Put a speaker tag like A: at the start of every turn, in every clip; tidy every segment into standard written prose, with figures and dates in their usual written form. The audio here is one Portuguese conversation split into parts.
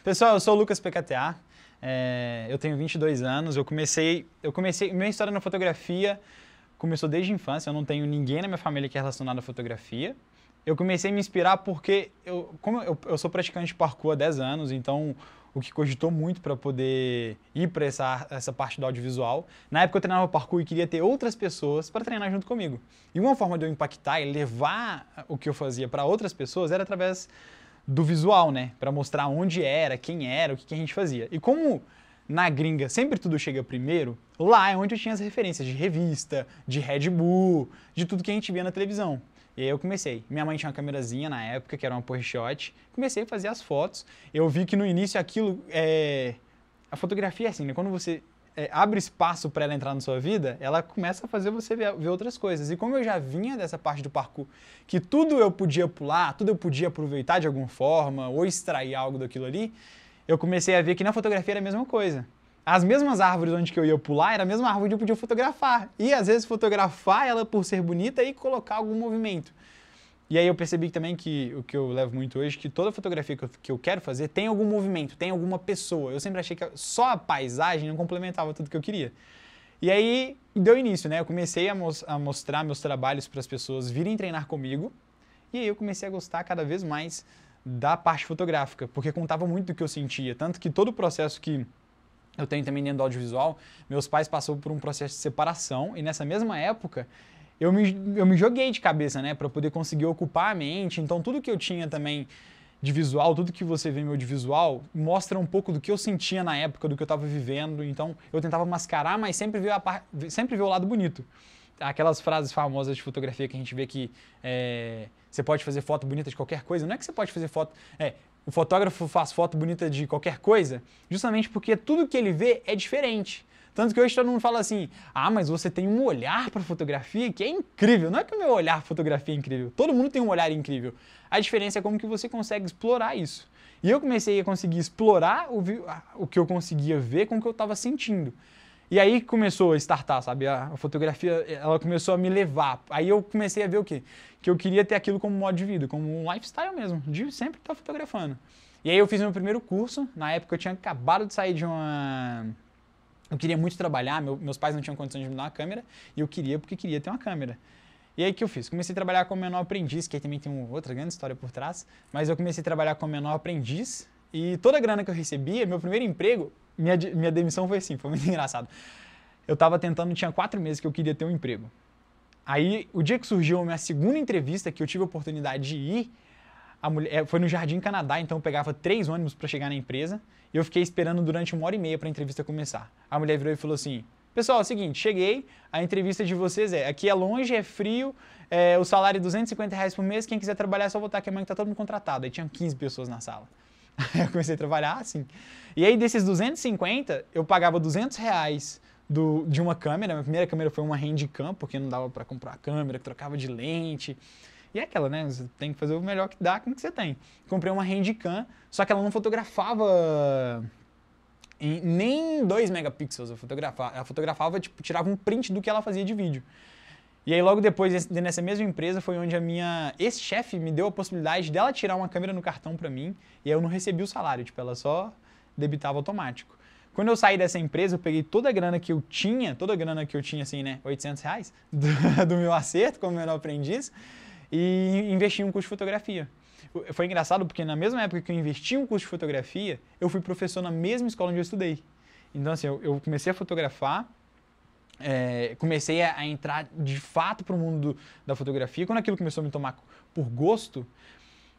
A: Pessoal, eu sou o Lucas PKTA, eu tenho 22 anos, minha história na fotografia começou desde a infância, eu não tenho ninguém na minha família que é relacionado à fotografia. Eu comecei a me inspirar porque, como eu sou praticante de parkour há 10 anos, então o que cogitou muito para poder ir para essa parte do audiovisual. Na época eu treinava parkour e queria ter outras pessoas para treinar junto comigo. E uma forma de eu impactar e levar o que eu fazia para outras pessoas era através do visual, né? Para mostrar onde era, quem era, o que a gente fazia. E como na gringa sempre tudo chega primeiro, lá é onde eu tinha as referências de revista, de Red Bull, de tudo que a gente via na televisão. E aí eu comecei. Minha mãe tinha uma câmerazinha na época, que era uma PowerShot. Comecei a fazer as fotos. Eu vi que no início aquilo... A fotografia é assim, né? Quando você abre espaço para ela entrar na sua vida, ela começa a fazer você ver outras coisas. E como eu já vinha dessa parte do parkour, que tudo eu podia pular, tudo eu podia aproveitar de alguma forma, ou extrair algo daquilo ali, eu comecei a ver que na fotografia era a mesma coisa. As mesmas árvores onde que eu ia pular, era a mesma árvore onde eu podia fotografar. E às vezes fotografar ela por ser bonita e colocar algum movimento. E aí eu percebi também que o que eu levo muito hoje, que toda fotografia que eu quero fazer tem algum movimento, tem alguma pessoa. Eu sempre achei que só a paisagem não complementava tudo que eu queria. E aí deu início, né? Eu comecei a mostrar meus trabalhos para as pessoas virem treinar comigo. E aí eu comecei a gostar cada vez mais da parte fotográfica, porque contava muito do que eu sentia. Tanto que todo o processo que eu tenho também dentro do audiovisual, meus pais passaram por um processo de separação e nessa mesma época eu me joguei de cabeça, né, para poder conseguir ocupar a mente. Então tudo que eu tinha também de visual, tudo que você vê meu de visual, mostra um pouco do que eu sentia na época, do que eu estava vivendo. Então eu tentava mascarar, mas sempre ver o lado bonito. Aquelas frases famosas de fotografia que a gente vê que você pode fazer foto bonita de qualquer coisa. Não é que você pode fazer foto... o fotógrafo faz foto bonita de qualquer coisa, justamente porque tudo que ele vê é diferente. Tanto que hoje todo mundo fala assim, mas você tem um olhar para fotografia que é incrível. Não é que o meu olhar para fotografia é incrível, todo mundo tem um olhar incrível. A diferença é como que você consegue explorar isso. E eu comecei a conseguir explorar o que eu conseguia ver com o que eu estava sentindo. E aí começou a startar, sabe? A fotografia, ela começou a me levar. Aí eu comecei a ver o quê? Que eu queria ter aquilo como modo de vida, como um lifestyle mesmo, de sempre estar fotografando. E aí eu fiz meu primeiro curso. Na época eu tinha acabado de sair de uma... Eu queria muito trabalhar, meus pais não tinham condições de me dar uma câmera, e eu queria porque queria ter uma câmera. E aí o que eu fiz? Comecei a trabalhar como menor aprendiz, que aí também tem outra grande história por trás, mas eu comecei a trabalhar como menor aprendiz, e toda a grana que eu recebia, meu primeiro emprego, minha demissão foi assim, foi muito engraçado. Eu estava tentando, tinha 4 meses que eu queria ter um emprego. Aí, o dia que surgiu a minha segunda entrevista, que eu tive a oportunidade de ir, foi no Jardim Canadá, então eu pegava 3 ônibus para chegar na empresa, e eu fiquei esperando durante 1h30 para a entrevista começar. A mulher virou e falou assim, pessoal, é o seguinte, cheguei, a entrevista de vocês aqui é longe, é frio, o salário é R$250 por mês, quem quiser trabalhar é só voltar aqui amanhã que tá todo mundo contratado. Aí tinha 15 pessoas na sala. Aí eu comecei a trabalhar assim. E aí desses 250, eu pagava R$200 de uma câmera. Minha primeira câmera foi uma Handycam, porque não dava para comprar a câmera, que trocava de lente. E é aquela, né? Você tem que fazer o melhor que dá com o que você tem. Comprei uma Handycam, só que ela não fotografava nem 2 megapixels. Ela fotografava, tipo, tirava um print do que ela fazia de vídeo. E aí logo depois, nessa mesma empresa, foi onde a minha ex-chefe me deu a possibilidade dela tirar uma câmera no cartão pra mim, e aí eu não recebi o salário, tipo, ela só debitava automático. Quando eu saí dessa empresa, eu peguei toda a grana que eu tinha assim, né, R$800 do meu acerto como menor aprendiz, e investi em um curso de fotografia. Foi engraçado porque na mesma época que eu investi em um curso de fotografia, eu fui professor na mesma escola onde eu estudei. Então assim, eu comecei a fotografar, comecei a entrar de fato para o mundo da fotografia. Quando aquilo começou a me tomar por gosto,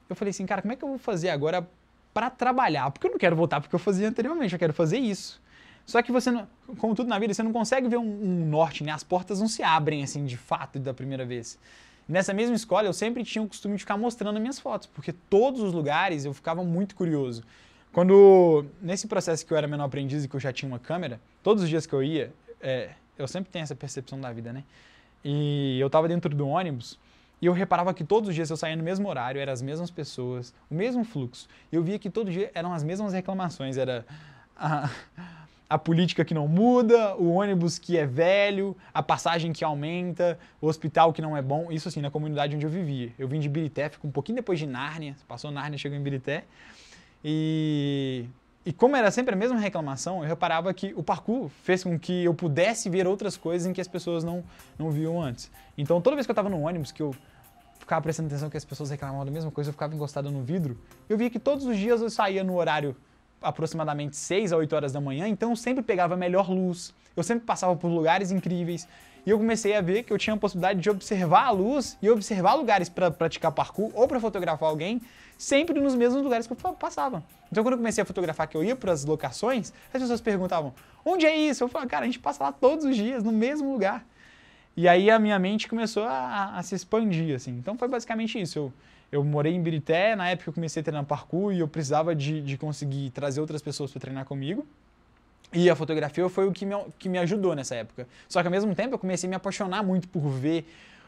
A: eu falei assim, cara, como é que eu vou fazer agora para trabalhar? Porque eu não quero voltar porque eu fazia anteriormente, eu quero fazer isso. Só que você, como tudo na vida, você não consegue ver um norte, né? As portas não se abrem assim de fato da primeira vez. Nessa mesma escola, eu sempre tinha o costume de ficar mostrando minhas fotos, porque todos os lugares eu ficava muito curioso. Nesse processo que eu era menor aprendiz e que eu já tinha uma câmera, todos os dias que eu ia, eu sempre tenho essa percepção da vida, né? E eu tava dentro do ônibus e eu reparava que todos os dias eu saía no mesmo horário, eram as mesmas pessoas, o mesmo fluxo. Eu via que todo dia eram as mesmas reclamações, era a política que não muda, o ônibus que é velho, a passagem que aumenta, o hospital que não é bom. Isso assim, na comunidade onde eu vivia. Eu vim de Birité, fico um pouquinho depois de Nárnia, passou Nárnia, chegou em Birité. E como era sempre a mesma reclamação, eu reparava que o parkour fez com que eu pudesse ver outras coisas em que as pessoas não viam antes. Então toda vez que eu estava no ônibus, que eu ficava prestando atenção que as pessoas reclamavam da mesma coisa, eu ficava encostado no vidro, eu via que todos os dias eu saía no horário aproximadamente 6 a 8 horas da manhã, então eu sempre pegava a melhor luz, eu sempre passava por lugares incríveis, e eu comecei a ver que eu tinha a possibilidade de observar a luz e observar lugares para praticar parkour ou para fotografar alguém, sempre nos mesmos lugares que eu passava. Então quando eu comecei a fotografar, que eu ia para as locações, as pessoas perguntavam, onde é isso? Eu falava, cara, a gente passa lá todos os dias, no mesmo lugar. E aí a minha mente começou a se expandir, assim. Então foi basicamente isso. Eu morei em Birité, na época eu comecei a treinar parkour e eu precisava de conseguir trazer outras pessoas para treinar comigo. E a fotografia foi o que me ajudou nessa época. Só que ao mesmo tempo eu comecei a me apaixonar muito por ver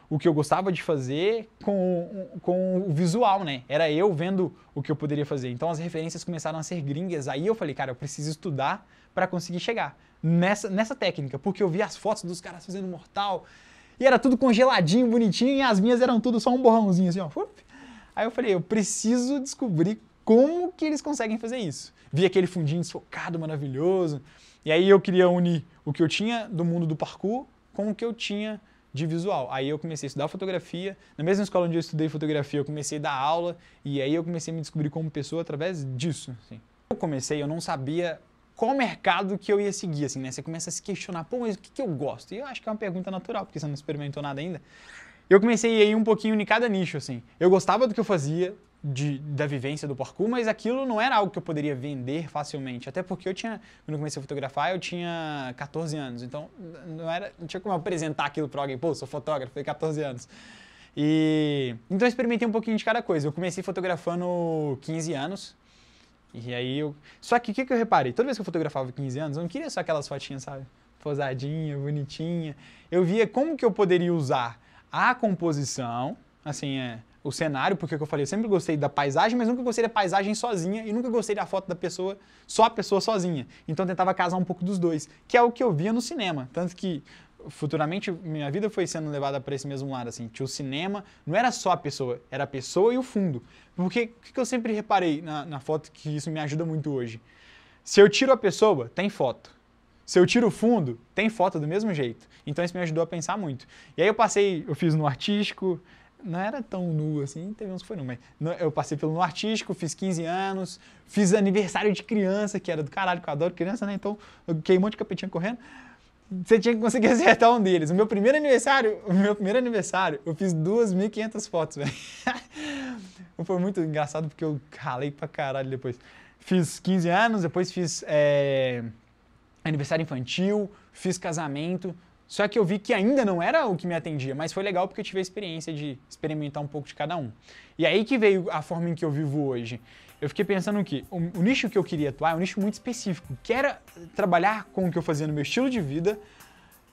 A: o que eu gostava de fazer com o visual, né? Era eu vendo o que eu poderia fazer. Então as referências começaram a ser gringas. Aí eu falei, cara, eu preciso estudar para conseguir chegar nessa técnica. Porque eu vi as fotos dos caras fazendo mortal e era tudo congeladinho, bonitinho, e as minhas eram tudo só um borrãozinho assim, ó. Aí eu falei, eu preciso descobrir como que eles conseguem fazer isso. Vi aquele fundinho desfocado, maravilhoso. E aí eu queria unir o que eu tinha do mundo do parkour com o que eu tinha de visual. Aí eu comecei a estudar fotografia. Na mesma escola onde eu estudei fotografia, eu comecei a dar aula. E aí eu comecei a me descobrir como pessoa através disso. Assim. Eu não sabia qual mercado que eu ia seguir, assim, né? Você começa a se questionar, pô, mas o que eu gosto? E eu acho que é uma pergunta natural, porque você não experimentou nada ainda. Eu comecei a ir um pouquinho em cada nicho, assim. Eu gostava do que eu fazia, da vivência do parkour, mas aquilo não era algo que eu poderia vender facilmente. Até porque quando eu comecei a fotografar, eu tinha 14 anos. Então, não tinha como eu apresentar aquilo para alguém. Pô, sou fotógrafo, tenho 14 anos. Então eu experimentei um pouquinho de cada coisa. Eu comecei fotografando 15 anos. E aí Só que o que eu reparei? Toda vez que eu fotografava 15 anos, eu não queria só aquelas fotinhas, sabe? Posadinha, bonitinha. Eu via como que eu poderia usar a composição, assim, o cenário, porque eu falei, eu sempre gostei da paisagem, mas nunca gostei da paisagem sozinha e nunca gostei da foto da pessoa, só a pessoa sozinha. Então eu tentava casar um pouco dos dois, que é o que eu via no cinema. Tanto que futuramente minha vida foi sendo levada para esse mesmo lado, assim, que o cinema não era só a pessoa, era a pessoa e o fundo. Porque o que eu sempre reparei na foto, que isso me ajuda muito hoje? Se eu tiro a pessoa, tem foto. Se eu tiro o fundo, tem foto do mesmo jeito. Então isso me ajudou a pensar muito. E aí eu fiz no artístico, não era tão nu assim, teve uns que foi nu, mas eu passei pelo no artístico, fiz 15 anos, fiz aniversário de criança, que era do caralho, que eu adoro criança, né? Então eu queimei um monte de capetinha correndo. Você tinha que conseguir acertar um deles. O meu primeiro aniversário, eu fiz 2.500 fotos, velho. Foi muito engraçado porque eu ralei pra caralho depois. Fiz 15 anos, depois fiz aniversário infantil, fiz casamento. Só que eu vi que ainda não era o que me atendia, mas foi legal porque eu tive a experiência de experimentar um pouco de cada um. E aí que veio a forma em que eu vivo hoje. Eu fiquei pensando que o nicho que eu queria atuar é um nicho muito específico, que era trabalhar com o que eu fazia no meu estilo de vida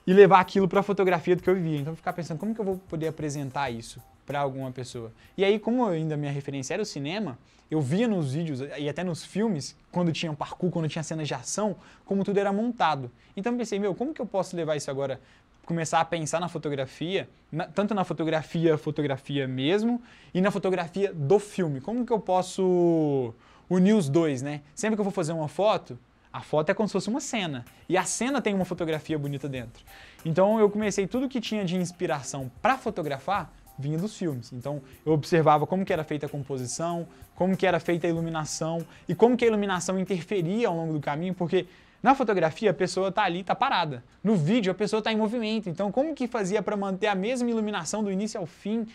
A: e levar aquilo para a fotografia do que eu vivia. Então eu ficava pensando, como que eu vou poder apresentar isso para alguma pessoa? E aí, como ainda minha referência era o cinema, eu via nos vídeos e até nos filmes, quando tinha parkour, quando tinha cenas de ação, como tudo era montado. Então eu pensei, como que eu posso levar isso agora, começar a pensar na fotografia, tanto na fotografia mesmo, e na fotografia do filme. Como que eu posso unir os dois, né? Sempre que eu vou fazer uma foto, a foto é como se fosse uma cena, e a cena tem uma fotografia bonita dentro. Então eu comecei tudo que tinha de inspiração para fotografar, vinha dos filmes. Então eu observava como que era feita a composição, como que era feita a iluminação e como que a iluminação interferia ao longo do caminho, porque na fotografia a pessoa está ali, está parada. No vídeo a pessoa está em movimento. Então como que fazia para manter a mesma iluminação do início ao fim,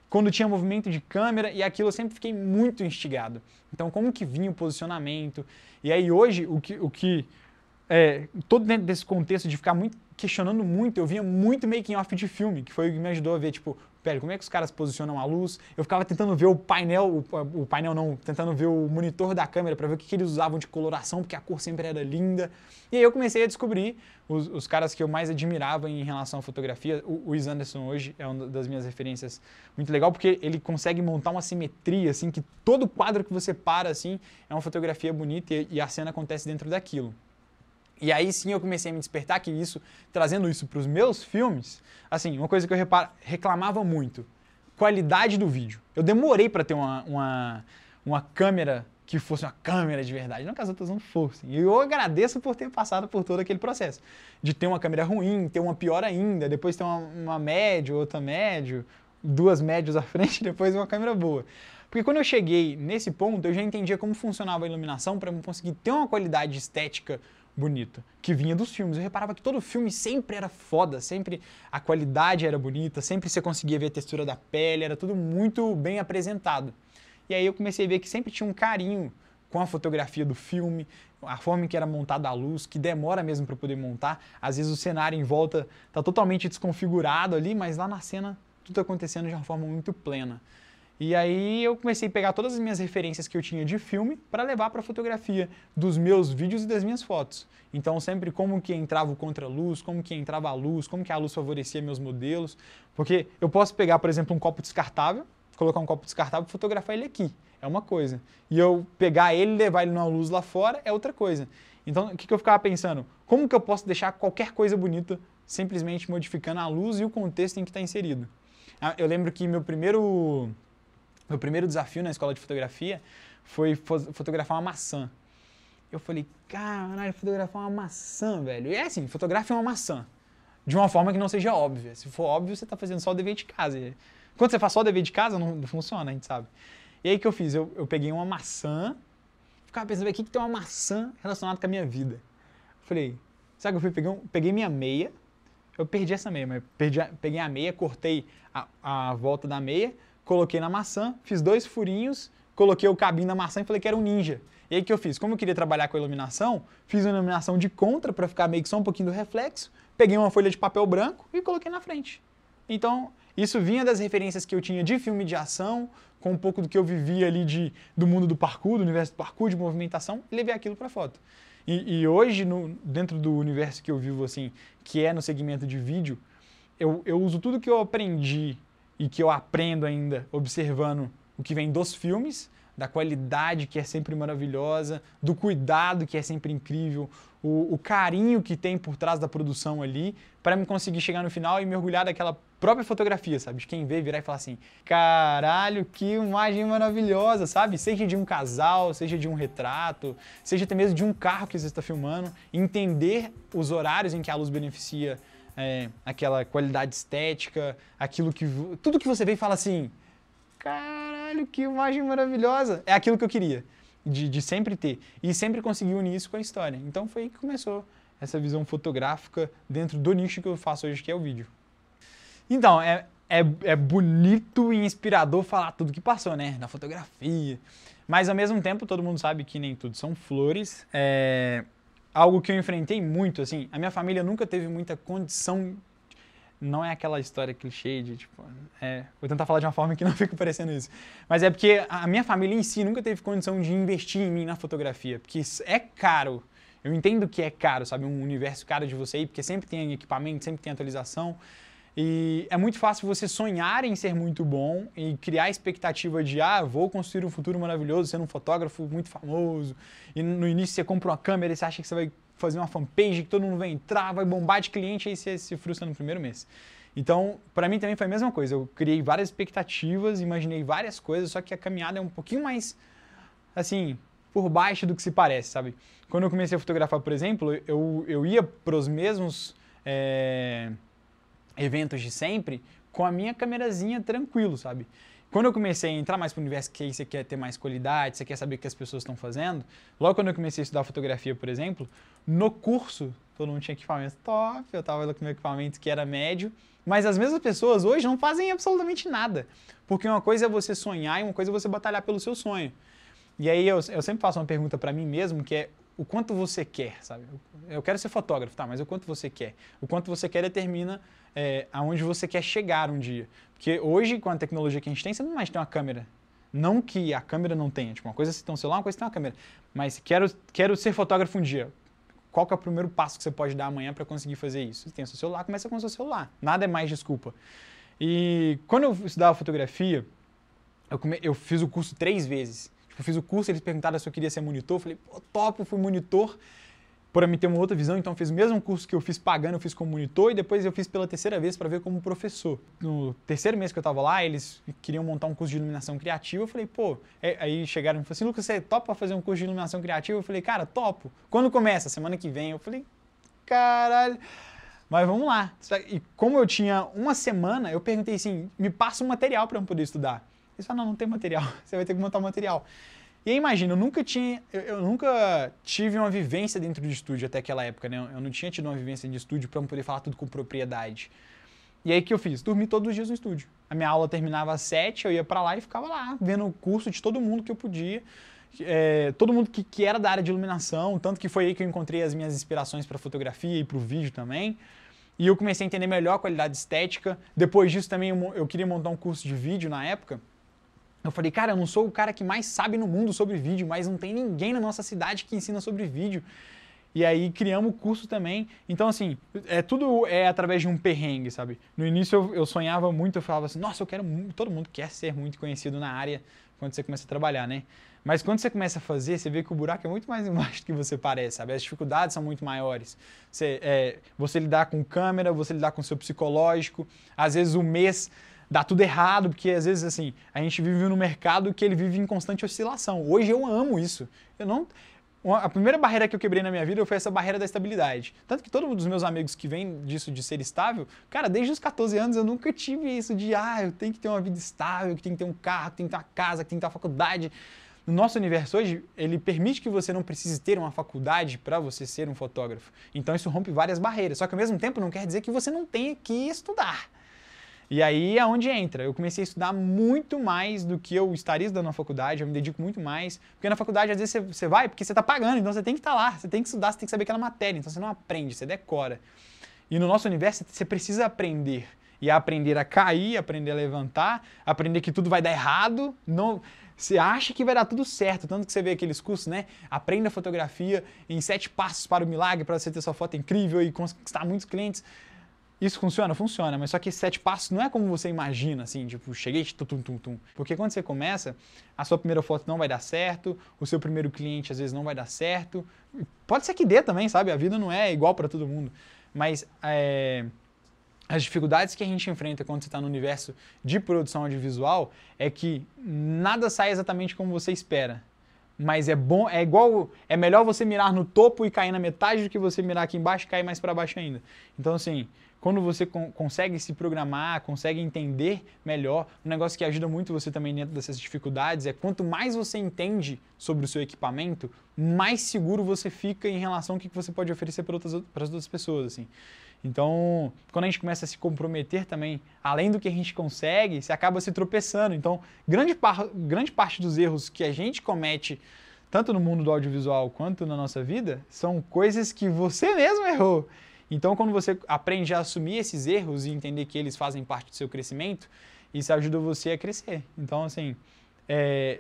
A: quando tinha movimento de câmera, e aquilo eu sempre fiquei muito instigado. Então como que vinha o posicionamento. E aí hoje todo dentro desse contexto de ficar questionando muito, eu via muito making off de filme, que foi o que me ajudou a ver, tipo, pera, como é que os caras posicionam a luz? Eu ficava tentando ver tentando ver o monitor da câmera para ver o que eles usavam de coloração, porque a cor sempre era linda. E aí eu comecei a descobrir os caras que eu mais admirava em relação à fotografia. O Wes Anderson hoje é uma das minhas referências muito legal, porque ele consegue montar uma simetria, assim, que todo quadro que você para, assim, é uma fotografia bonita e a cena acontece dentro daquilo. E aí sim eu comecei a me despertar que isso, trazendo isso para os meus filmes, assim, uma coisa que eu reclamava muito, qualidade do vídeo. Eu demorei para ter uma câmera que fosse uma câmera de verdade, não que as outras não fossem. E eu agradeço por ter passado por todo aquele processo, de ter uma câmera ruim, ter uma pior ainda, depois ter uma médio, outra médio, duas médios à frente, depois uma câmera boa. Porque quando eu cheguei nesse ponto, eu já entendia como funcionava a iluminação para eu conseguir ter uma qualidade estética bonita, que vinha dos filmes. Eu reparava que todo filme sempre era foda, sempre a qualidade era bonita, sempre você conseguia ver a textura da pele, era tudo muito bem apresentado. E aí eu comecei a ver que sempre tinha um carinho com a fotografia do filme, a forma em que era montada a luz, que demora mesmo para poder montar. Às vezes o cenário em volta está totalmente desconfigurado ali, mas lá na cena tudo acontecendo de uma forma muito plena. E aí eu comecei a pegar todas as minhas referências que eu tinha de filme para levar para a fotografia dos meus vídeos e das minhas fotos. Então sempre como que entrava o contraluz, como que entrava a luz, como que a luz favorecia meus modelos. Porque eu posso pegar, por exemplo, um copo descartável, colocar um copo descartável e fotografar ele aqui. É uma coisa. E eu pegar ele e levar ele numa luz lá fora é outra coisa. Então o que eu ficava pensando? Como que eu posso deixar qualquer coisa bonita simplesmente modificando a luz e o contexto em que está inserido? Eu lembro que meu primeiro desafio na escola de fotografia foi fotografar uma maçã. Eu falei, caralho, fotografar uma maçã, velho. E é assim, fotografe uma maçã. De uma forma que não seja óbvia. Se for óbvio, você está fazendo só o dever de casa. Quando você faz só o dever de casa, não funciona, a gente sabe. E aí o que eu fiz? Eu peguei uma maçã, ficava pensando, o que tem uma maçã relacionada com a minha vida? Eu falei, sabe o que eu fui? Peguei minha meia, eu perdi essa meia, mas peguei a meia, cortei a volta da meia, coloquei na maçã, fiz 2 furinhos, coloquei o cabinho na maçã e falei que era um ninja. E aí o que eu fiz? Como eu queria trabalhar com a iluminação, fiz uma iluminação de contra para ficar meio que só um pouquinho do reflexo, peguei uma folha de papel branco e coloquei na frente. Então, isso vinha das referências que eu tinha de filme de ação, com um pouco do que eu vivia ali do mundo do parkour, do universo do parkour, de movimentação, e levei aquilo para foto. E hoje, dentro do universo que eu vivo, assim, que é no segmento de vídeo, eu uso tudo que eu aprendi e que eu aprendo ainda observando o que vem dos filmes, da qualidade que é sempre maravilhosa, do cuidado que é sempre incrível, o carinho que tem por trás da produção ali, para me conseguir chegar no final e mergulhar daquela própria fotografia, sabe? De quem vê, virar e falar assim, caralho, que imagem maravilhosa, sabe? Seja de um casal, seja de um retrato, seja até mesmo de um carro que você está filmando, entender os horários em que a luz beneficia aquela qualidade estética, tudo que você vê e fala assim, caralho, que imagem maravilhosa. É aquilo que eu queria, de sempre ter. E sempre consegui unir isso com a história. Então foi aí que começou essa visão fotográfica dentro do nicho que eu faço hoje, que é o vídeo. Então, é bonito e inspirador falar tudo que passou, né? Na fotografia. Mas ao mesmo tempo, todo mundo sabe que nem tudo são flores. Algo que eu enfrentei muito, assim, a minha família nunca teve muita condição. Não é aquela história clichê de, tipo, vou tentar falar de uma forma que não fique parecendo isso. Mas é porque a minha família em si nunca teve condição de investir em mim na fotografia, porque é caro. Eu entendo que é caro, sabe, um universo caro de você ir, porque sempre tem equipamento, sempre tem atualização. E é muito fácil você sonhar em ser muito bom e criar a expectativa de, vou construir um futuro maravilhoso sendo um fotógrafo muito famoso. E no início você compra uma câmera e você acha que você vai fazer uma fanpage, que todo mundo vai entrar, vai bombar de cliente e aí você se frustra no primeiro mês. Então, para mim também foi a mesma coisa. Eu criei várias expectativas, imaginei várias coisas, só que a caminhada é um pouquinho mais, assim, por baixo do que se parece, sabe? Quando eu comecei a fotografar, por exemplo, eu ia para os mesmos eventos de sempre com a minha câmerazinha tranquilo, sabe? Quando eu comecei a entrar mais para o universo que aí você quer ter mais qualidade, você quer saber o que as pessoas estão fazendo, logo quando eu comecei a estudar fotografia, por exemplo, no curso, todo mundo tinha equipamento top, eu estava lá com meu equipamento que era médio, mas as mesmas pessoas hoje não fazem absolutamente nada, porque uma coisa é você sonhar e uma coisa é você batalhar pelo seu sonho. E aí eu sempre faço uma pergunta para mim mesmo, que é o quanto você quer, sabe? Eu quero ser fotógrafo, tá, mas o quanto você quer? O quanto você quer determina aonde você quer chegar um dia. Porque hoje, com a tecnologia que a gente tem, você não mais tem uma câmera. Não que a câmera não tenha. Tipo, uma coisa é você ter um celular, uma coisa é ter uma câmera. Mas quero ser fotógrafo um dia. Qual que é o primeiro passo que você pode dar amanhã para conseguir fazer isso? Você tem o seu celular, começa com o seu celular. Nada é mais desculpa. E quando eu estudava fotografia, eu fiz o curso 3 vezes. Tipo, eu fiz o curso, eles perguntaram se eu queria ser monitor. Eu falei, pô, top, eu fui monitor. para me ter uma outra visão, então eu fiz o mesmo curso que eu fiz pagando, eu fiz como monitor e depois eu fiz pela terceira vez para ver como professor. No terceiro mês que eu estava lá, eles queriam montar um curso de iluminação criativa, eu falei, pô, aí chegaram e falaram assim, Lucas, você topa fazer um curso de iluminação criativa? Eu falei, cara, topo. Quando começa? Semana que vem. Eu falei, caralho, mas vamos lá. E como eu tinha uma semana, eu perguntei assim, me passa um material para eu poder estudar. Eles falaram, não tem material, você vai ter que montar um material. E aí, imagina, eu nunca tive uma vivência dentro de estúdio até aquela época, né? Eu não tinha tido uma vivência de estúdio para poder falar tudo com propriedade. E aí, o que eu fiz? Dormi todos os dias no estúdio. A minha aula terminava às 7, eu ia para lá e ficava lá, vendo o curso de todo mundo que eu podia. Todo mundo que era da área de iluminação, tanto que foi aí que eu encontrei as minhas inspirações para fotografia e para o vídeo também. E eu comecei a entender melhor a qualidade estética. Depois disso também eu queria montar um curso de vídeo na época. Eu falei, cara, eu não sou o cara que mais sabe no mundo sobre vídeo, mas não tem ninguém na nossa cidade que ensina sobre vídeo. E aí criamos o curso também. Então, assim, tudo é através de um perrengue, sabe? No início eu sonhava muito, eu falava assim, nossa, todo mundo quer ser muito conhecido na área quando você começa a trabalhar, né? Mas quando você começa a fazer, você vê que o buraco é muito mais embaixo do que você parece, sabe? As dificuldades são muito maiores. Você lidar com câmera, você lidar com o seu psicológico, às vezes o mês dá tudo errado, porque às vezes assim, a gente vive num mercado que ele vive em constante oscilação. Hoje eu amo isso. A primeira barreira que eu quebrei na minha vida foi essa barreira da estabilidade. Tanto que todos os meus amigos que vêm disso de ser estável, cara, desde os 14 anos eu nunca tive isso de, eu tenho que ter uma vida estável, que tem que ter um carro, que tem que ter uma casa, que tem que ter uma faculdade. No nosso universo hoje, ele permite que você não precise ter uma faculdade para você ser um fotógrafo. Então isso rompe várias barreiras. Só que ao mesmo tempo não quer dizer que você não tenha que estudar. E aí é onde entra. Eu comecei a estudar muito mais do que eu estaria estudando na faculdade, eu me dedico muito mais. Porque na faculdade, às vezes, você vai porque você está pagando, então você tem que estar lá, você tem que estudar, você tem que saber aquela matéria, então você não aprende, você decora. E no nosso universo, você precisa aprender. E aprender a cair, aprender a levantar, aprender que tudo vai dar errado. Não, você acha que vai dar tudo certo, tanto que você vê aqueles cursos, né? Aprenda fotografia em 7 passos para o milagre, para você ter sua foto incrível e conquistar muitos clientes. Isso funciona? Funciona, mas só que esses 7 passos não é como você imagina, assim, tipo, cheguei, tum. Porque quando você começa, a sua primeira foto não vai dar certo, o seu primeiro cliente às vezes não vai dar certo. Pode ser que dê também, sabe? A vida não é igual para todo mundo. Mas as dificuldades que a gente enfrenta quando você está no universo de produção audiovisual é que nada sai exatamente como você espera. Mas é melhor você mirar no topo e cair na metade do que você mirar aqui embaixo e cair mais para baixo ainda. Então, assim, quando você consegue se programar, consegue entender melhor, um negócio que ajuda muito você também dentro dessas dificuldades é quanto mais você entende sobre o seu equipamento, mais seguro você fica em relação ao que você pode oferecer para as outras pessoas, assim. Então, quando a gente começa a se comprometer também, além do que a gente consegue, você acaba se tropeçando. Então, grande parte dos erros que a gente comete, tanto no mundo do audiovisual quanto na nossa vida, são coisas que você mesmo errou. Então, quando você aprende a assumir esses erros e entender que eles fazem parte do seu crescimento, isso ajuda você a crescer. Então, assim,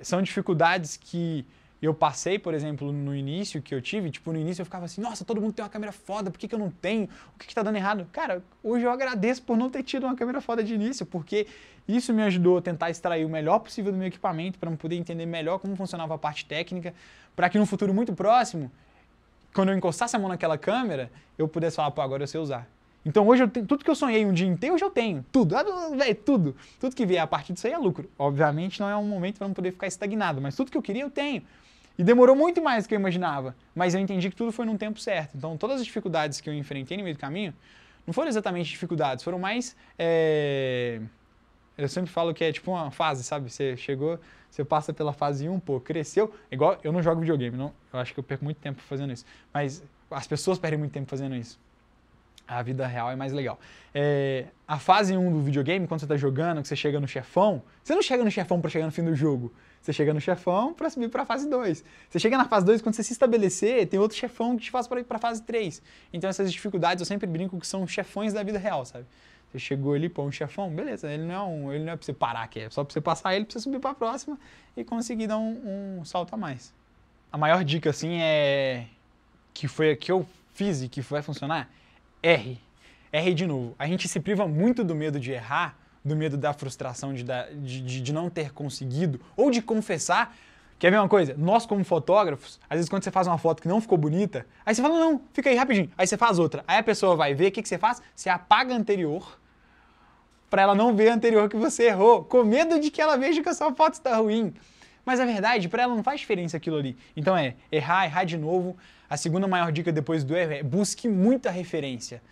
A: são dificuldades que eu passei, por exemplo, no início que eu tive, tipo, no início eu ficava assim, nossa, todo mundo tem uma câmera foda, por que eu não tenho? O que tá dando errado? Cara, hoje eu agradeço por não ter tido uma câmera foda de início, porque isso me ajudou a tentar extrair o melhor possível do meu equipamento, para eu poder entender melhor como funcionava a parte técnica, para que no futuro muito próximo, quando eu encostasse a mão naquela câmera, eu pudesse falar, pô, agora eu sei usar. Então hoje eu tenho, tudo que eu sonhei um dia inteiro, hoje eu tenho. Tudo, tudo. Tudo que vier a partir disso aí é lucro. Obviamente não é um momento para não poder ficar estagnado, mas tudo que eu queria eu tenho. E demorou muito mais do que eu imaginava, mas eu entendi que tudo foi num tempo certo. Então todas as dificuldades que eu enfrentei no meio do caminho, não foram exatamente dificuldades, foram mais... Eu sempre falo que é tipo uma fase, sabe? Você chegou, você passa pela fase 1, pô, cresceu. Igual, eu não jogo videogame, não, eu acho que eu perco muito tempo fazendo isso. Mas as pessoas perdem muito tempo fazendo isso. A vida real é mais legal. A fase 1 do videogame, quando você tá jogando, que você chega no chefão, você não chega no chefão pra chegar no fim do jogo. Você chega no chefão pra subir pra fase 2. Você chega na fase 2, quando você se estabelecer, tem outro chefão que te faz pra ir pra fase 3. Então essas dificuldades eu sempre brinco que são chefões da vida real, sabe? Você chegou ali, pô, um chefão, beleza, ele não é pra você parar aqui, é só pra você passar ele, pra você subir pra próxima e conseguir dar um salto a mais. A maior dica, assim, que foi a que eu fiz e que vai funcionar, erre de novo. A gente se priva muito do medo de errar, do medo da frustração de não ter conseguido, ou de confessar Quer ver uma coisa? Nós, como fotógrafos, às vezes quando você faz uma foto que não ficou bonita, aí você fala, não, fica aí rapidinho. Aí você faz outra. Aí a pessoa vai ver, o que você faz? Você apaga a anterior, para ela não ver a anterior que você errou, com medo de que ela veja que a sua foto está ruim. Mas a verdade, para ela não faz diferença aquilo ali. Então errar de novo. A segunda maior dica depois do erro é busque muita referência.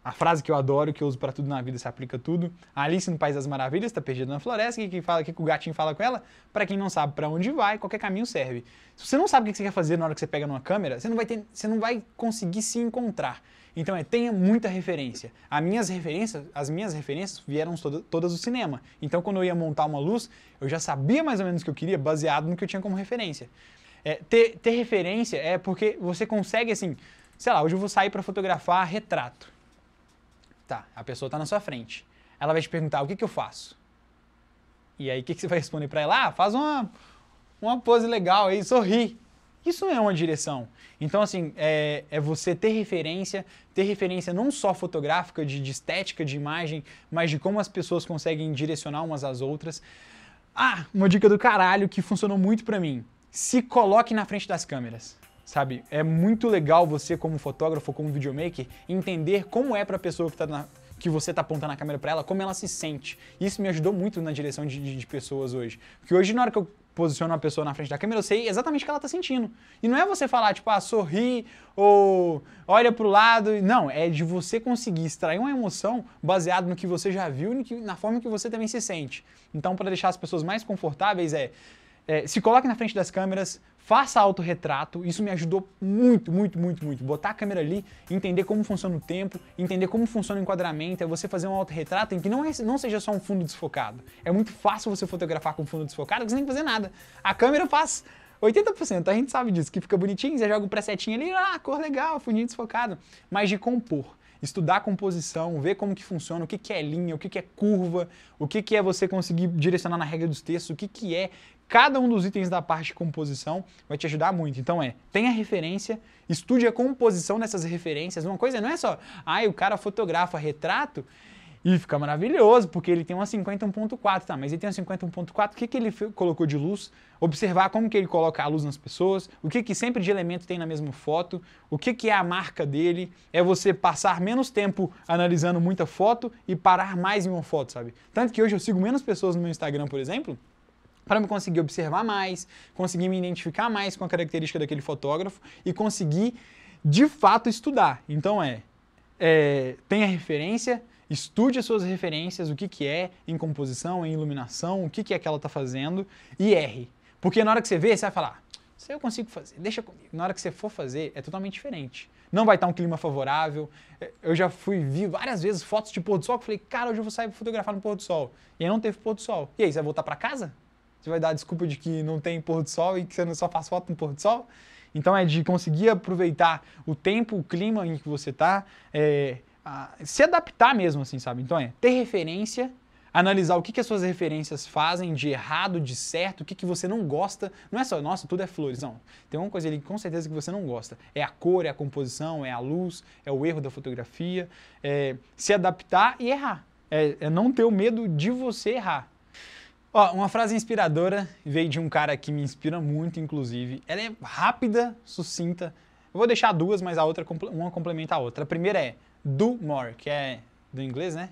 A: A frase que eu adoro, que eu uso para tudo na vida, se aplica a tudo. A Alice no País das Maravilhas está perdida na floresta, que o gatinho fala com ela? Para quem não sabe para onde vai, qualquer caminho serve. Se você não sabe o que você quer fazer na hora que você pega numa câmera, você não vai conseguir se encontrar. Então tenha muita referência. As minhas referências vieram todas do cinema. Então quando eu ia montar uma luz, eu já sabia mais ou menos o que eu queria, baseado no que eu tinha como referência. Ter referência é porque você consegue, assim, sei lá, hoje eu vou sair para fotografar retrato. Tá, a pessoa está na sua frente. Ela vai te perguntar, o que eu faço? E aí o que você vai responder para ela? Ah, faz uma pose legal aí, sorri. Isso não é uma direção. Então, assim, é você ter referência não só fotográfica, de estética, de imagem, mas de como as pessoas conseguem direcionar umas às outras. Ah, uma dica do caralho que funcionou muito pra mim. Se coloque na frente das câmeras, sabe? É muito legal você, como fotógrafo, como videomaker, entender como é pra pessoa que você tá apontando a câmera pra ela, como ela se sente. Isso me ajudou muito na direção de pessoas hoje. Porque hoje, na hora que eu posiciono uma pessoa na frente da câmera, eu sei exatamente o que ela tá sentindo. E não é você falar, tipo, sorri, ou olha pro lado. Não, é de você conseguir extrair uma emoção baseado no que você já viu e na forma que você também se sente. Então, para deixar as pessoas mais confortáveis, se coloque na frente das câmeras, faça autorretrato. Isso me ajudou muito, muito, muito, muito. Botar a câmera ali, entender como funciona o tempo, entender como funciona o enquadramento, é você fazer um autorretrato em que não seja só um fundo desfocado. É muito fácil você fotografar com fundo desfocado, que você nem tem que fazer nada. A câmera faz 80%, a gente sabe disso, que fica bonitinho, você joga um presetinho ali, cor legal, fundinho desfocado. Mas de compor. Estudar a composição, ver como que funciona, o que é linha, o que é curva, o que é você conseguir direcionar na regra dos textos, o que é cada um dos itens da parte de composição vai te ajudar muito. Então tenha referência, estude a composição dessas referências. Uma coisa não é só, o cara fotografa retrato e fica maravilhoso, porque ele tem uma 50-1.4, tá? Mas ele tem uma 50-1.4, o que ele colocou de luz? Observar como que ele coloca a luz nas pessoas, o que sempre de elemento tem na mesma foto, o que é a marca dele, é você passar menos tempo analisando muita foto e parar mais em uma foto, sabe? Tanto que hoje eu sigo menos pessoas no meu Instagram, por exemplo, para me conseguir observar mais, conseguir me identificar mais com a característica daquele fotógrafo e conseguir, de fato, estudar. Então tenha referência, estude as suas referências, o que é em composição, em iluminação, o que é que ela está fazendo e erre. Porque na hora que você vê, você vai falar, isso eu consigo fazer, deixa comigo. Na hora que você for fazer, é totalmente diferente. Não vai estar um clima favorável. Eu já vi várias vezes fotos de pôr do sol, que eu falei, cara, hoje eu vou sair para fotografar no pôr do sol. E aí não teve pôr do sol. E aí, você vai voltar para casa? Você vai dar a desculpa de que não tem pôr do sol e que você só faz foto no pôr do sol? Então é de conseguir aproveitar o tempo, o clima em que você está, se adaptar mesmo, assim, sabe? Então ter referência, analisar o que as suas referências fazem de errado, de certo, o que você não gosta. Não é só, nossa, tudo é flores, não. Tem uma coisa ali com certeza que você não gosta. É a cor, é a composição, é a luz, é o erro da fotografia, se adaptar e errar. É não ter o medo de você errar. Uma frase inspiradora veio de um cara que me inspira muito, inclusive. Ela é rápida, sucinta. Eu vou deixar duas, mas uma complementa a outra. A primeira é do more, que é do inglês, né?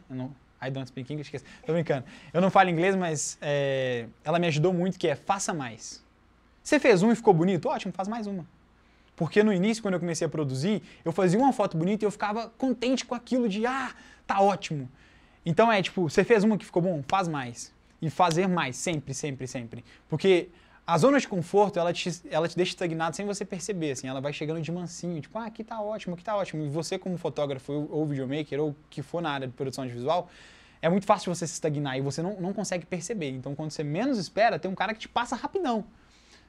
A: I don't speak English, tô brincando. Eu não falo inglês, mas ela me ajudou muito, que é faça mais. Você fez um e ficou bonito? Ótimo, faz mais uma. Porque no início, quando eu comecei a produzir, eu fazia uma foto bonita e eu ficava contente com aquilo de, tá ótimo. Então tipo, você fez uma que ficou bom? Faz mais. E fazer mais, sempre, sempre, sempre. Porque a zona de conforto, ela te deixa estagnado sem você perceber, assim, ela vai chegando de mansinho, tipo, aqui tá ótimo, aqui tá ótimo. E você, como fotógrafo ou videomaker, ou que for na área de produção de visual, é muito fácil você se estagnar e você não consegue perceber. Então, quando você menos espera, tem um cara que te passa rapidão.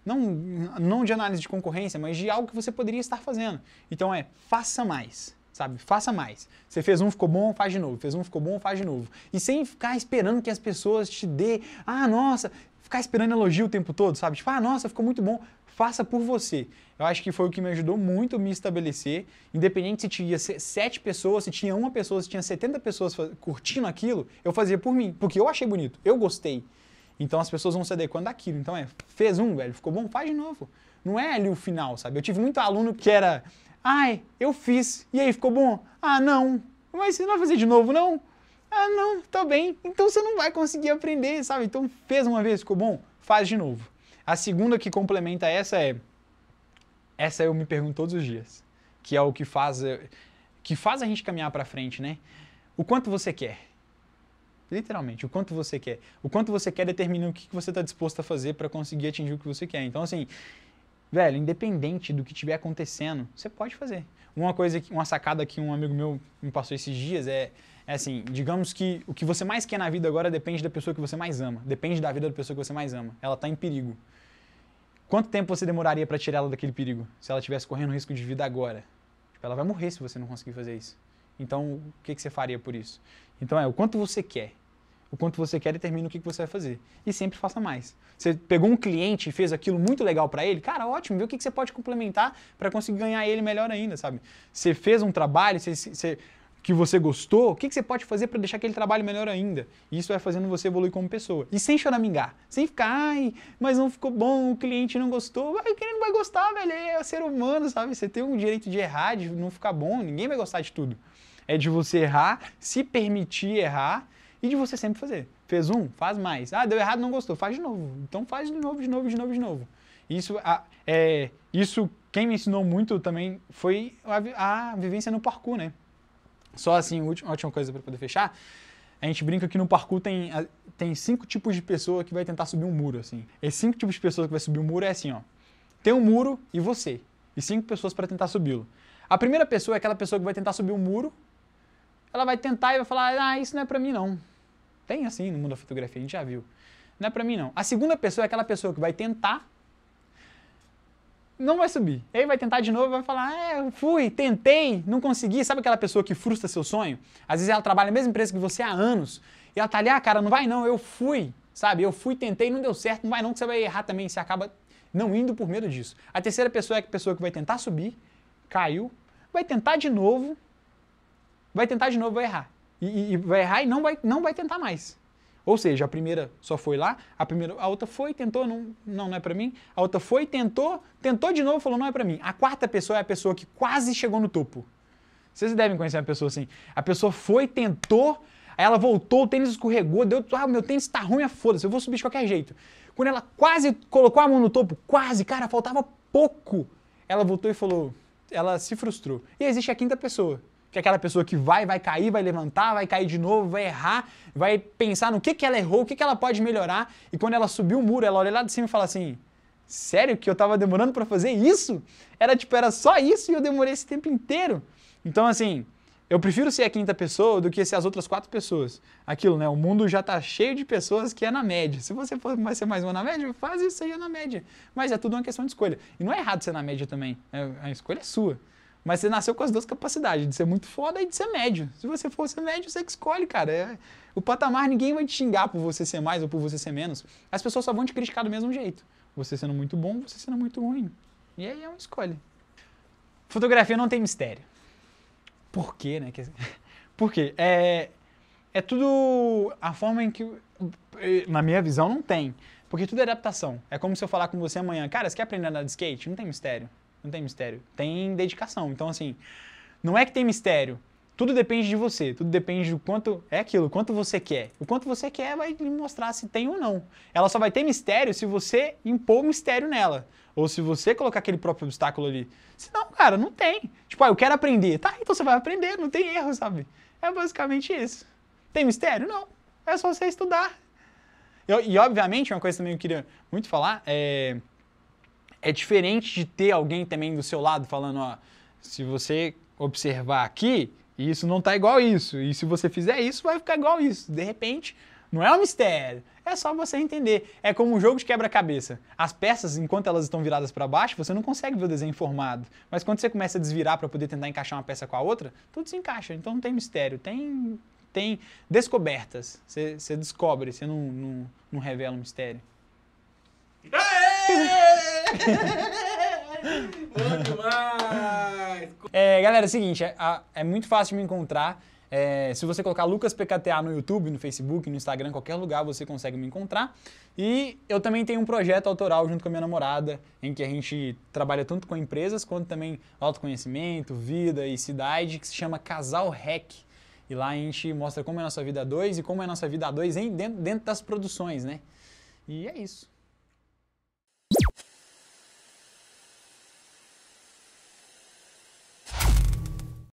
A: Não de análise de concorrência, mas de algo que você poderia estar fazendo. Então faça mais. Sabe? Faça mais. Você fez um, ficou bom, faz de novo. Fez um, ficou bom, faz de novo. E sem ficar esperando que as pessoas te dê, nossa, ficar esperando elogio o tempo todo, sabe? Tipo, nossa, ficou muito bom. Faça por você. Eu acho que foi o que me ajudou muito a me estabelecer. Independente se tinha 7 pessoas, se tinha uma pessoa, se tinha 70 pessoas curtindo aquilo, eu fazia por mim. Porque eu achei bonito, eu gostei. Então as pessoas vão se adequando àquilo. Então fez um, velho, ficou bom, faz de novo. Não é ali o final, sabe? Eu tive muito aluno que era, ai, eu fiz, e aí, ficou bom? Ah, não, mas você não vai fazer de novo, não? Ah, não, tá bem. Então você não vai conseguir aprender, sabe? Então fez uma vez, ficou bom? Faz de novo. A segunda que complementa essa eu me pergunto todos os dias, que é o que faz a gente caminhar pra frente, né? O quanto você quer. Literalmente, o quanto você quer. O quanto você quer determina o que você está disposto a fazer para conseguir atingir o que você quer. Então, assim, velho, independente do que estiver acontecendo, você pode fazer. Uma sacada que um amigo meu me passou esses dias é assim, digamos que o que você mais quer na vida agora depende da pessoa que você mais ama. Depende da vida da pessoa que você mais ama. Ela está em perigo. Quanto tempo você demoraria para tirar ela daquele perigo? Se ela estivesse correndo risco de vida agora? Tipo, ela vai morrer se você não conseguir fazer isso. Então, o que você faria por isso? Então o quanto você quer. O quanto você quer determina o que você vai fazer. E sempre faça mais. Você pegou um cliente e fez aquilo muito legal para ele, cara, ótimo, vê o que você pode complementar para conseguir ganhar ele melhor ainda, sabe? Você fez um trabalho que você gostou, o que você pode fazer para deixar aquele trabalho melhor ainda? E isso vai fazendo você evoluir como pessoa. E sem choramingar, sem ficar, ai, mas não ficou bom, o cliente não gostou. O cliente não vai gostar, velho, é ser humano, sabe? Você tem o direito de errar, de não ficar bom, ninguém vai gostar de tudo. É de você errar, se permitir errar, e de você sempre fazer. Fez um, faz mais. Ah, deu errado, não gostou, faz de novo. Então faz de novo, de novo, de novo, de novo. Isso quem me ensinou muito também foi a vivência no parkour, né? Só assim, última coisa para poder fechar. A gente brinca que no parkour tem 5 tipos de pessoa que vai tentar subir um muro, assim. Esses 5 tipos de pessoa que vai subir um muro é assim, ó. Tem um muro e você. E 5 pessoas para tentar subi-lo. A primeira pessoa é aquela pessoa que vai tentar subir um muro. Ela vai tentar e vai falar, ah, isso não é pra mim não. Tem assim no mundo da fotografia, a gente já viu. Não é pra mim não. A segunda pessoa é aquela pessoa que vai tentar, não vai subir. E aí vai tentar de novo e vai falar, eu fui, tentei, não consegui. Sabe aquela pessoa que frustra seu sonho? Às vezes ela trabalha na mesma empresa que você há anos. E ela tá ali, cara, não vai não, eu fui. Sabe, eu fui, tentei, não deu certo, não vai não, que você vai errar também. Você acaba não indo por medo disso. A terceira pessoa é a pessoa que vai tentar subir, caiu, vai tentar de novo, vai errar. E vai errar e não vai tentar mais. Ou seja, a primeira só foi lá, a outra foi, tentou, não é pra mim. A outra foi, tentou de novo, falou, não é pra mim. A quarta pessoa é a pessoa que quase chegou no topo. Vocês devem conhecer uma pessoa assim. A pessoa foi, tentou, aí ela voltou, o tênis escorregou, meu tênis tá ruim, foda-se, eu vou subir de qualquer jeito. Quando ela quase colocou a mão no topo, quase, cara, faltava pouco. Ela voltou e falou, ela se frustrou. E existe a quinta pessoa. Que é aquela pessoa que vai cair, vai levantar, vai cair de novo, vai errar, vai pensar no que ela errou, o que ela pode melhorar. E quando ela subiu o muro, ela olha lá de cima e fala assim, sério que eu tava demorando pra fazer isso? Era só isso e eu demorei esse tempo inteiro. Então, assim, eu prefiro ser a quinta pessoa do que ser as outras 4 pessoas. Aquilo, né? O mundo já tá cheio de pessoas que é na média. Se você vai ser mais uma na média, faz isso aí na média. Mas é tudo uma questão de escolha. E não é errado ser na média também. A escolha é sua. Mas você nasceu com as duas capacidades, de ser muito foda e de ser médio. Se você for ser médio, você que escolhe, cara. O patamar, ninguém vai te xingar por você ser mais ou por você ser menos. As pessoas só vão te criticar do mesmo jeito. Você sendo muito bom, você sendo muito ruim. E aí é uma escolha. Fotografia não tem mistério. Por quê, né? Por quê? É tudo a forma em que, na minha visão, não tem. Porque tudo é adaptação. É como se eu falar com você amanhã, cara, você quer aprender a andar de skate? Não tem mistério. Não tem mistério. Tem dedicação. Então, assim, não é que tem mistério. Tudo depende de você. Tudo depende do quanto... É aquilo, o quanto você quer. O quanto você quer vai lhe mostrar se tem ou não. Ela só vai ter mistério se você impor mistério nela. Ou se você colocar aquele próprio obstáculo ali. Senão, cara, não tem. Tipo, eu quero aprender. Tá, então você vai aprender. Não tem erro, sabe? É basicamente isso. Tem mistério? Não. É só você estudar. E obviamente, uma coisa também que eu queria muito falar é diferente de ter alguém também do seu lado falando, ó, se você observar aqui, isso não tá igual isso, e se você fizer isso, vai ficar igual isso. De repente, não é um mistério, é só você entender. É como um jogo de quebra-cabeça. As peças, enquanto elas estão viradas para baixo, você não consegue ver o desenho formado. Mas quando você começa a desvirar para poder tentar encaixar uma peça com a outra, tudo se encaixa. Então não tem mistério, tem descobertas. Você descobre, você não revela um mistério.
B: Bom demais!
A: Galera, é o seguinte, é muito fácil de me encontrar. Se você colocar Lucas PKTA no YouTube, no Facebook, no Instagram, qualquer lugar você consegue me encontrar. E eu também tenho um projeto autoral junto com a minha namorada, em que a gente trabalha tanto com empresas quanto também autoconhecimento, vida e cidade, que se chama Casal Hack. E lá a gente mostra como é a nossa vida a dois e como é a nossa vida a dois dentro das produções, né? E é isso.